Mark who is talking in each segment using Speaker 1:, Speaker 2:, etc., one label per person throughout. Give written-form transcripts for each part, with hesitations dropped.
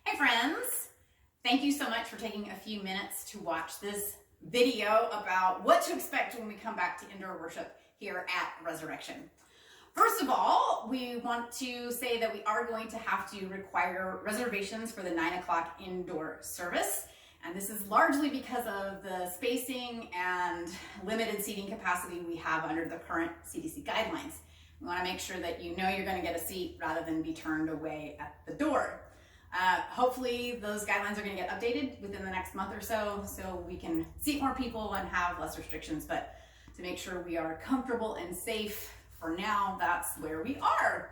Speaker 1: Hey friends, thank you so much for taking a few minutes to watch this video about what to expect when we come back to indoor worship here at Resurrection. First of all, we want to say that we are going to have to require reservations for the 9 o'clock indoor service. And this is largely because of the spacing and limited seating capacity we have under the current CDC guidelines. We want to make sure that you know you're going to get a seat rather than be turned away at the door. Hopefully those guidelines are going to get updated within the next month or so we can seat more people and have less restrictions. But to make sure we are comfortable and safe, for now, that's where we are.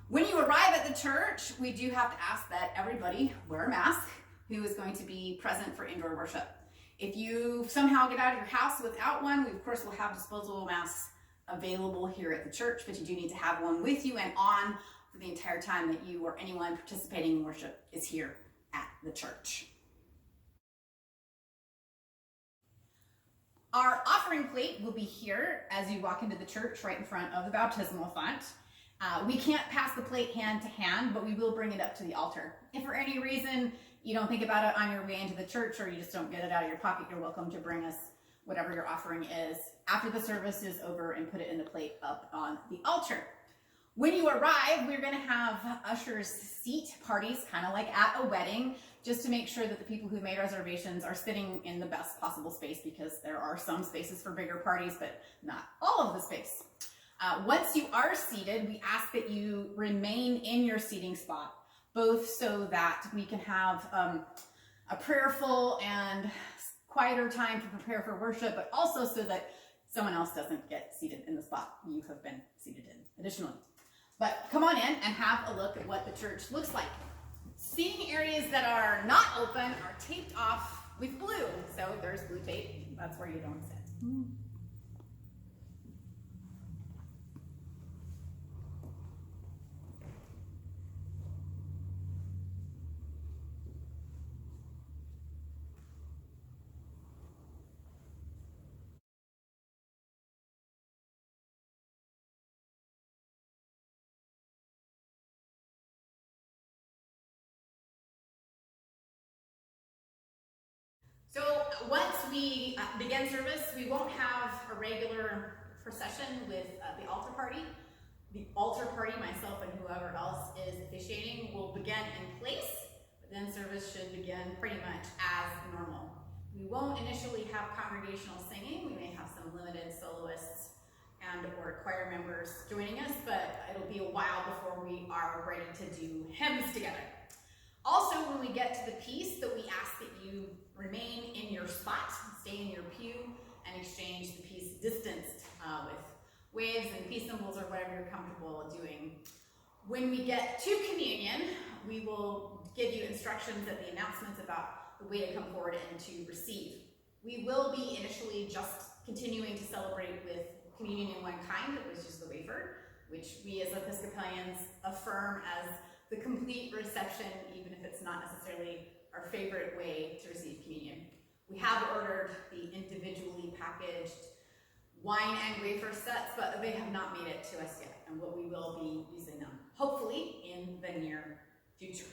Speaker 1: When you arrive at the church, we do have to ask that everybody wear a mask who is going to be present for indoor worship. If you somehow get out of your house without one, we of course will have disposable masks available here at the church, but you do need to have one with you and on for the entire time that you or anyone participating in worship is here at the church. Our offering plate will be here as you walk into the church right in front of the baptismal font. We can't pass the plate hand to hand, but we will bring it up to the altar. If for any reason you don't think about it on your way into the church or you just don't get it out of your pocket, you're welcome to bring us whatever your offering is after the service is over and put it in the plate up on the altar. When you arrive, we're going to have ushers seat parties, kind of like at a wedding, just to make sure that the people who made reservations are sitting in the best possible space, because there are some spaces for bigger parties, but not all of the space. Once you are seated, we ask that you remain in your seating spot, both so that we can have a prayerful and quieter time to prepare for worship, but also so that someone else doesn't get seated in the spot you have been seated in additionally. But come on in and have a look at what the church looks like. Seating areas that are not open are taped off with blue. So there's blue tape. That's where you don't sit. So once we begin service, we won't have a regular procession with the altar party. The altar party, myself and whoever else is officiating, will begin in place, but then service should begin pretty much as normal. We won't initially have congregational singing. We may have some limited soloists and or choir members joining us, but it'll be a while before we are ready to do hymns together. Also, when we get to the peace, that we ask that you remain in your spot, stay in your pew, and exchange the peace distanced with waves and peace symbols or whatever you're comfortable doing. When we get to communion, we will give you instructions at the announcements about the way to come forward and to receive. We will be initially just continuing to celebrate with communion in one kind, which is the wafer, which we as Episcopalians affirm as the complete reception, even if it's not necessarily our favorite way to receive communion. We have ordered the individually packaged wine and wafer sets, but they have not made it to us yet, and we will be using them, hopefully, in the near future.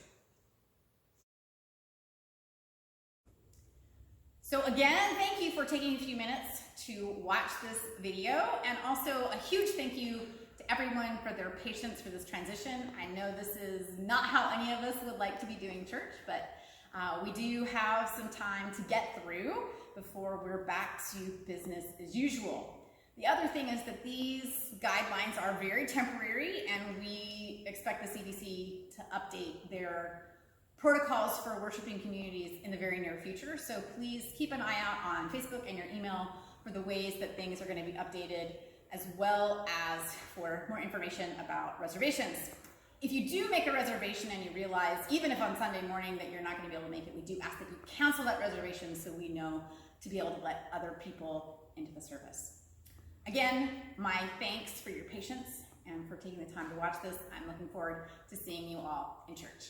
Speaker 1: So again, thank you for taking a few minutes to watch this video, and also a huge thank you to everyone for their patience for this transition. I know this is not how any of us would like to be doing church, but we do have some time to get through before we're back to business as usual. The other thing is that these guidelines are very temporary, and we expect the CDC to update their protocols for worshiping communities in the very near future. So please keep an eye out on Facebook and your email for the ways that things are going to be updated, as well as for more information about reservations. If you do make a reservation and you realize, even if on Sunday morning, that you're not going to be able to make it, we do ask that you cancel that reservation so we know to be able to let other people into the service. Again, my thanks for your patience and for taking the time to watch this. I'm looking forward to seeing you all in church.